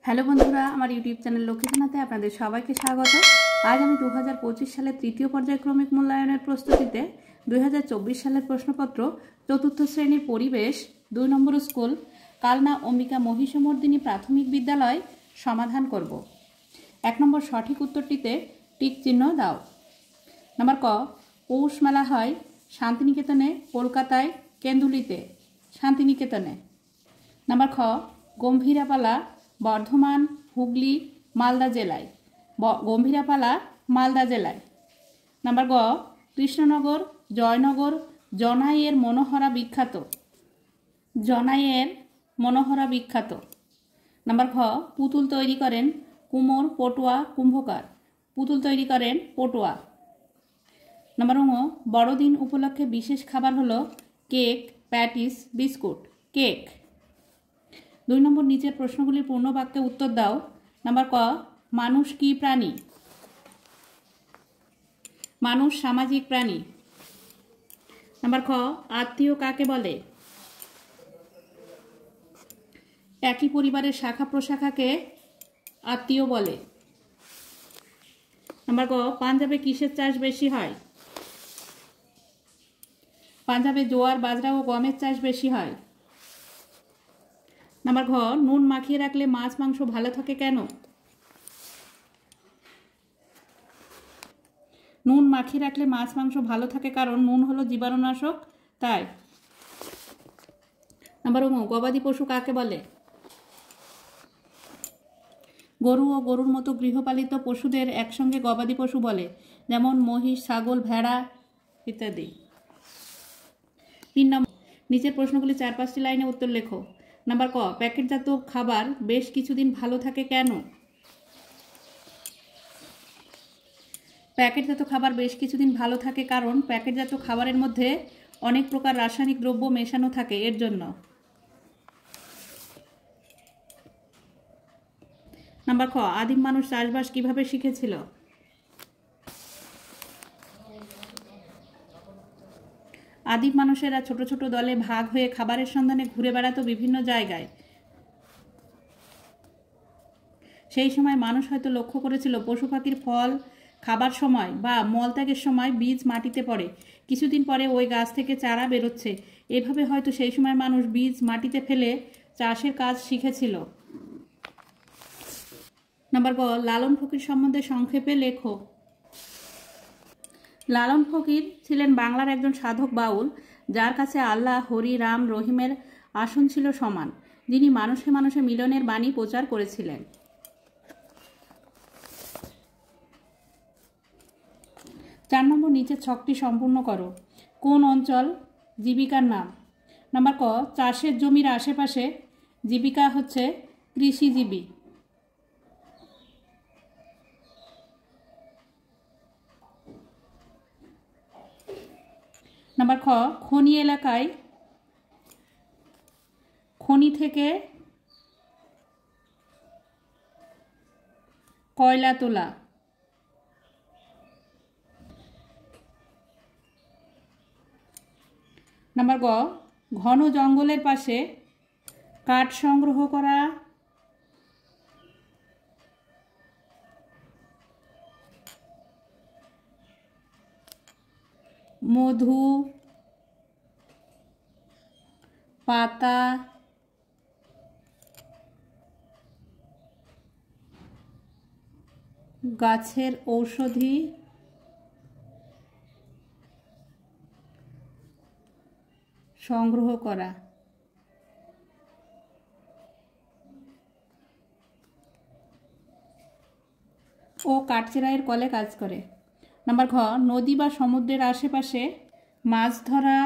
Hello বন্ধুরা, আমার YouTube channel লক্ষ্মীখানাতে আপনাদের সবাইকে স্বাগত। আজ আমি 2025 সালের তৃতীয় পর্যায়ক্রমিক মূল্যায়নের প্রস্তুতিতে 2024 সালের প্রশ্নপত্র চতুর্থ শ্রেণীর পরিবেশ 2 নম্বর স্কুল কালনা অম্বিকা মহিষমর্দিনী প্রাথমিক বিদ্যালয় সমাধান করব। 1 নম্বর সঠিক উত্তরটিতে টিক চিহ্ন দাও। নাম্বার ক, পৌষ মেলা হয় শান্তিনিকেতনে, কলকাতায়, কেন্দুলিতে। শান্তিনিকেতনে। নাম্বার খ, গম্ভীরাপালা বর্ধমান, হুগলি, মালদা জেলায়। গম্ভীরাপালা মালদা জেলায়। নাম্বার গ, কৃষ্ণনগর, জয়নগর, জনাইয়ের মনোহরা বিখ্যাত। জনাইয়ের মনোহরা বিখ্যাত। নাম্বার খ, পুতুল তৈরি করেন কুমোর, পটুয়া, কুম্ভকার। পুতুল তৈরি করেন পটুয়া। নাম্বার ঙ, বড়দিন উপলক্ষে বিশেষ খাবার হলো কেক, প্যাটিস, বিস্কুট। কেক। 2 নম্বর নিচের প্রশ্নগুলির পূর্ণ বাক্যে উত্তর দাও। নাম্বার ক, মানুষ কি প্রাণী? মানুষ সামাজিক প্রাণী। নাম্বার খ, আত্মীয় কাকে বলে? একই পরিবারের শাখা প্রশাখাকে আত্মীয় বলে। নাম্বার ক, পাঞ্জাবে কিসের চাষ বেশি হয়? পাঞ্জাবে জোয়ার, বাজরা ও গমের চাষ বেশি হয়। নাম্বার ঘ, নুন মাখিয়ে রাখলে মাছ মাংস ভালো থাকে কেন? নুন মাখিয়ে রাখলে মাছ মাংস ভালো থাকে কারণ নুন হলো জীবাণুনাশক, তাই। নাম্বার ঙ, গবাদি পশু কাকে বলে? গরু ও গরুর মতো গৃহপালিত পশুদের একসঙ্গে গবাদি পশু বলে, যেমন মহিষ, ছাগল, ভেড়া ইত্যাদি। 3 নম্বর নিচের প্রশ্নগুলি 4-5টি লাইনে উত্তর লেখো। নাম্বার ক, প্যাকেটজাত খাবার বেশ কিছুদিন ভালো থাকে কেন? প্যাকেটজাত খাবার বেশ কিছুদিন ভালো থাকে কারণ প্যাকেটজাত খাবারের মধ্যে অনেক প্রকার রাসায়নিক দ্রব্য মেশানো থাকে, এর জন্য। নাম্বার খ, আদিম মানুষ চাষবাস কিভাবে শিখেছিল? আদিম মানুষেরা ছোট ছোট দলে ভাগ হয়ে খাবারের সন্ধানে ঘুরে বেড়াতো বিভিন্ন জায়গায়। সেই সময় মানুষ হয়তো লক্ষ্য করেছিল পশু পাখির ফল খাবার সময় বা মলত্যাগের সময় বীজ মাটিতে পড়ে, কিছুদিন পরে ওই গাছ থেকে চারা বেরোচ্ছে। এভাবে হয়তো সেই সময় মানুষ বীজ মাটিতে ফেলে চাষের কাজ শিখেছিল। নাম্বার গ, লালন ফকির সম্বন্ধে সংক্ষেপে লেখো। লালন ফকির ছিলেন বাংলার একজন সাধক বাউল, যার কাছে আল্লাহ, হরি, রাম, রহিমের আসন ছিল সমান, যিনি মানুষে মানুষে মিলনের বাণী প্রচার করেছিলেন। 4 নম্বর নিচের ছকটি সম্পূর্ণ করো। কোন অঞ্চল জীবিকার নাম? নাম্বার ক, চাষের জমির আশেপাশে জীবিকা হচ্ছে কৃষিজীবী। নাম্বার খ, খনি এলাকায় খনি থেকে কয়লা তোলা। নাম্বার গ, ঘন জঙ্গলের পাশে কাঠ সংগ্রহ করা। মধু, পাতা, গাছের ঔষধি সংগ্রহ করা। ও কাঠচেরাইয়ের কলে কাজ করে। নাম্বার ঘ, নদী বা সমুদ্রের আশেপাশে মাছ ধরা,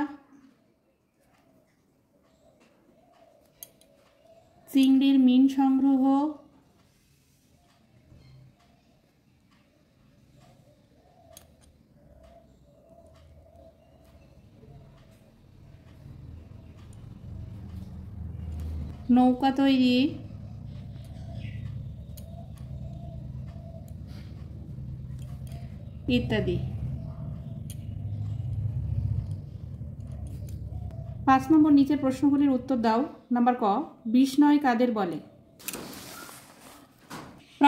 চিংড়ির মিন সংগ্রহ, নৌকা তৈরি, ইত্যাদি। 5 নম্বর নিচের প্রশ্নগুলির উত্তর দাও। নাম্বার ক, বিষ্ণয় কাদের বলে?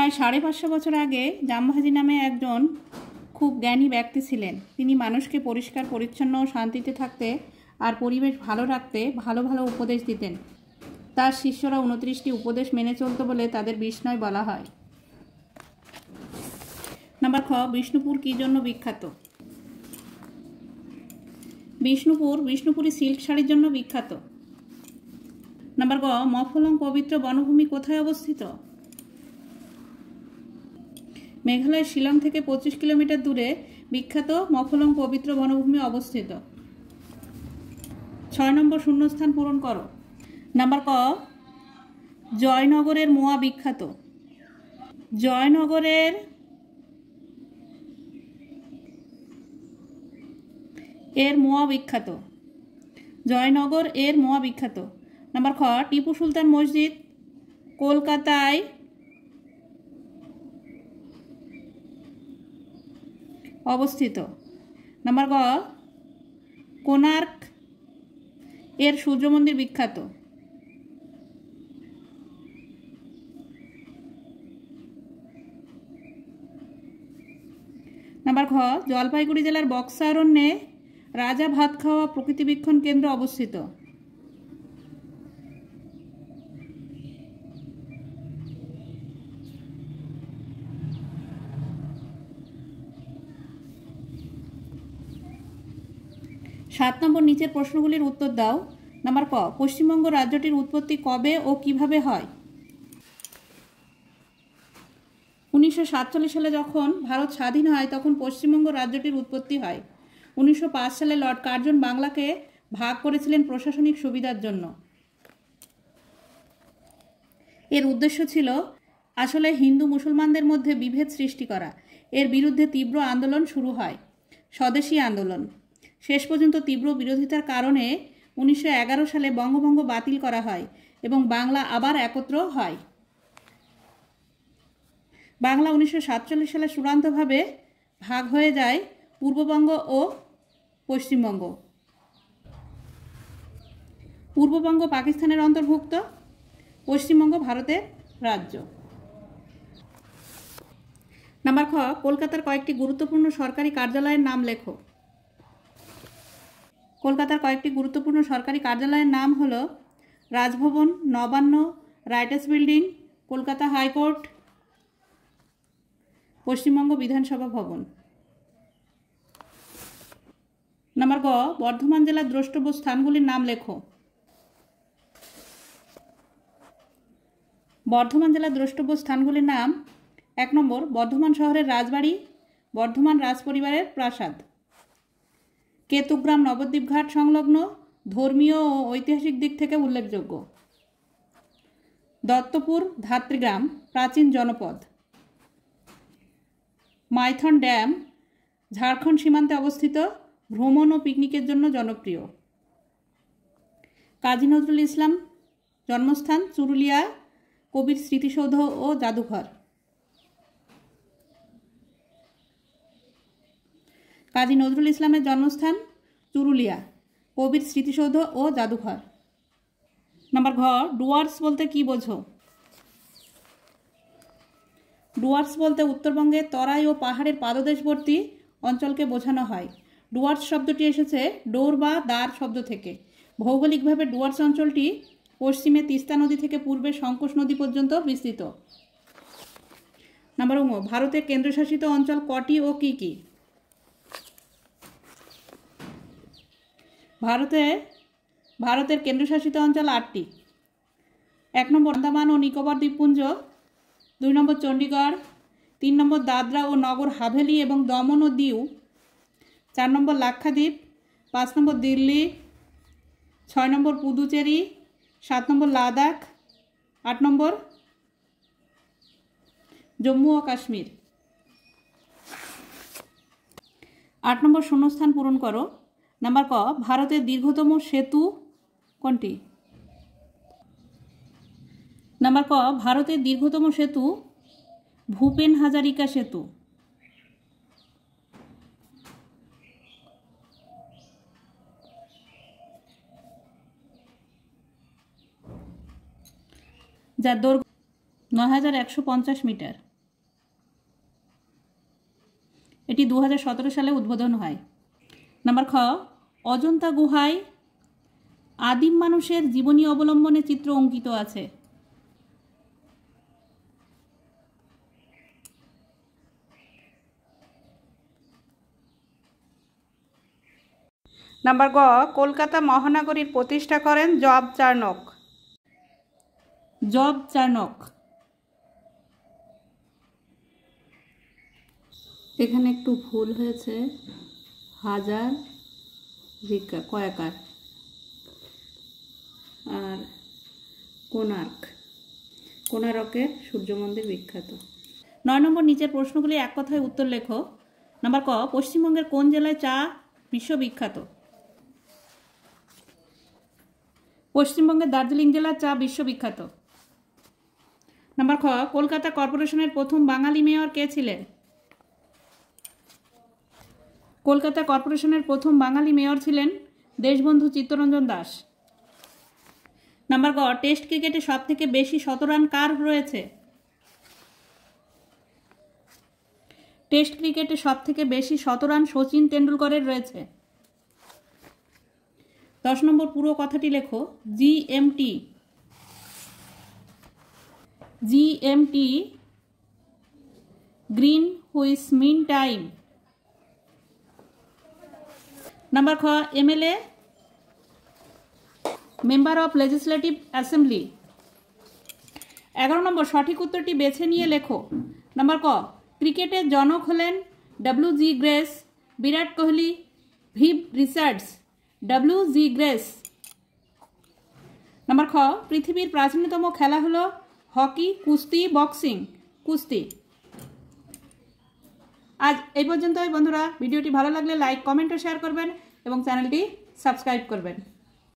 প্রায় 550 বছর আগে জামভাজি নামে একজন খুব জ্ঞানী ব্যক্তি ছিলেন। তিনি মানুষকে পরিষ্কার পরিচ্ছন্ন ও শান্তিতে থাকতে আর পরিবেশ ভালো রাখতে ভালো ভালো উপদেশ দিতেন। তার শিষ্যরা 29টি উপদেশ মেনে চলত বলে তাদের বিষ্ণয় বলা হয়। নাম্বার খ, বিষ্ণুপুর কী জন্য বিখ্যাত? বিষ্ণুপুরি সিল্ক শাড়ির জন্য বিখ্যাত। নাম্বার গ, মফলং পবিত্র বনভূমি কোথায় অবস্থিত? মেঘালয়ের শিলং থেকে 25 কিলোমিটার দূরে বিখ্যাত মফলং পবিত্র বনভূমি অবস্থিত। 6 নম্বর শূন্যস্থান পূরণ করো। নাম্বার ক, জয়নগরের মোয়া বিখ্যাত। জয়নগরের মোয়া বিখ্যাত। জয়নগর এর মোয়া বিখ্যাত। নাম্বার খ, টিপু সুলতান মসজিদ কলকাতায় অবস্থিত। নাম্বার গ, কোণার্ক এর সূর্য মন্দির বিখ্যাত। নাম্বার খ, জলপাইগুড়ি জেলার বক্সা অরণ্যে রাজা ভাত খাওয়া প্রকৃতিবীক্ষণ কেন্দ্র অবস্থিত। সাত নম্বর নিচের প্রশ্নগুলির উত্তর দাও। নাম্বার ক, পশ্চিমবঙ্গ রাজ্যটির উৎপত্তি কবে ও কিভাবে হয়? 1947 সালে যখন ভারত স্বাধীন হয় তখন পশ্চিমবঙ্গ রাজ্যটির উৎপত্তি হয়। 1905 সালে লর্ড কার্জন বাংলাকে ভাগ করেছিলেন প্রশাসনিক সুবিধার জন্য। এর উদ্দেশ্য ছিল আসলে হিন্দু মুসলমানদের মধ্যে বিভেদ সৃষ্টি করা। এর বিরুদ্ধে তীব্র আন্দোলন শুরু হয়, স্বদেশী আন্দোলন। শেষ পর্যন্ত তীব্র বিরোধিতার কারণে 1911 সালে বঙ্গভঙ্গ বাতিল করা হয় এবং বাংলা আবার একত্র হয়। বাংলা 1947 সালে চূড়ান্তভাবে ভাগ হয়ে যায় পূর্ববঙ্গ ও পশ্চিমবঙ্গ। পূর্ববঙ্গ পাকিস্তানের অন্তর্ভুক্ত, পশ্চিমবঙ্গ ভারতের রাজ্য। নাম্বার খ, কলকাতার কয়েকটি গুরুত্বপূর্ণ সরকারি কার্যালয়ের নাম লেখো। কলকাতার কয়েকটি গুরুত্বপূর্ণ সরকারি কার্যালয়ের নাম হল Raj Bhavan, Nabanna, writers building, Kolkata high court, Paschimbanga Bidhan Sabha Bhavan. Number গ, বর্ধমান জেলার দ্রষ্টব্য স্থানগুলির নাম লেখো। বর্ধমান জেলার দ্রষ্টব্য স্থানগুলির নাম: 1 নম্বর, বর্ধমান শহরের রাজবাড়ি, বর্ধমান রাজপরিবারের প্রাসাদ। কেতুগ্রাম নবদ্বীপ ঘাট সংলগ্ন, ধর্মীয় ও ঐতিহাসিক দিক থেকে উল্লেখযোগ্য। দত্তপুর ধাত্রীগ্রাম, প্রাচীন জনপদ। মাইথন ড্যাম ঝাড়খণ্ড সীমান্তে অবস্থিত, ভ্রমণ ও পিকনিকের জন্য জনপ্রিয়। কাজী নজরুল ইসলাম জন্মস্থান চুরুলিয়া, কবির স্মৃতিসৌধ ও জাদুঘর। কাজী নজরুল ইসলামের জন্মস্থান চুরুলিয়া, কবির স্মৃতিসৌধ ও জাদুঘর। নাম্বার ঘ, ডুয়ার্স বলতে কি বোঝো? ডুয়ার্স বলতে উত্তরবঙ্গের তরাই ও পাহাড়ের পাদদেশবর্তী অঞ্চলকে বোঝানো হয়। ডুয়ার্স শব্দটি এসেছে ডোর বা দ্বার শব্দ থেকে। ভৌগোলিকভাবে ডুয়ার্স অঞ্চলটি পশ্চিমে তিস্তা নদী থেকে পূর্বে সংকোচ নদী পর্যন্ত বিস্তৃত। নাম্বার ঙ, ভারতের কেন্দ্রশাসিত অঞ্চল কটি ও কি কি? ভারতের কেন্দ্রশাসিত অঞ্চল 8টি। 1 নম্বর, আন্দামান ও নিকোবর দ্বীপপুঞ্জ। 2 নম্বর, চণ্ডীগড়। 3 নম্বর, দাদরা ও নগর হাভেলি এবং দমন ও দিউ। 4 নম্বর, লাক্ষাদ্বীপ। 5 নম্বর, দিল্লি। 6 নম্বর, পুদুচেরি। 7 নম্বর, লাদাখ। 8 নম্বর, জম্মু ও কাশ্মীর। 8 নম্বর শূন্যস্থান পূরণ করো। নাম্বার ক, ভারতের দীর্ঘতম সেতু কোনটি? নাম্বার ক, ভারতের দীর্ঘতম সেতু ভূপেন হাজারিকা সেতু। যার দৈর্ঘ্য 9150 মিটার। এটি 2017 সালে উদ্বোধন হয়। নাম্বার খ, অজন্তা গুহায় আদিম মানুষের জীবনী অবলম্বনে চিত্র অঙ্কিত আছে। নাম্বার গ, কলকাতা মহানগরীর প্রতিষ্ঠা করেন জব চার্নক। Job Charnock. এখানে একটু ভুল হয়েছে, হাজার কয়াকার আর কোণারকের সূর্য মন্দির বিখ্যাত। 9 নম্বর, নিচের প্রশ্নগুলি এক কথায় উত্তর লেখো। নাম্বার ক, পশ্চিমবঙ্গের কোন জেলায় চা বিশ্ববিখ্যাত? পশ্চিমবঙ্গের দার্জিলিং জেলার চা বিশ্ববিখ্যাত। নাম্বার খ, কলকাতা কর্পোরেশনের প্রথম বাঙালি মেয়র কে ছিলেন? কলকাতা কর্পোরেশনের প্রথম বাঙালি মেয়র ছিলেন দেশবন্ধু চিত্তরঞ্জন দাস। নাম্বার গ, টেস্ট ক্রিকেটে সবথেকে বেশি শতরান কার রয়েছে? টেস্ট ক্রিকেটে সবথেকে বেশি শতরান সচিন তেন্ডুলকরের রয়েছে। 10 নম্বর, পুরো কথাটি লেখো। GMT. GMT Greenwich mean time. Number খ, MLA member of legislative assembly. 11 নম্বর, সঠিক উত্তরটি বেছে নিয়ে লেখো। নাম্বার ক, ক্রিকেটের জনক হলেন W G. Grace, Virat Kohli, Viv Richards, W G. Grace. Number খ, পৃথিবীর প্রাচীনতম খেলা হলো হকি, কুস্তি, বক্সিং। কুস্তি। আজ এই পর্যন্তই বন্ধুরা। ভিডিওটি ভালো লাগলে লাইক, কমেন্ট ও শেয়ার করবেন এবং চ্যানেলটি সাবস্ক্রাইব করবেন।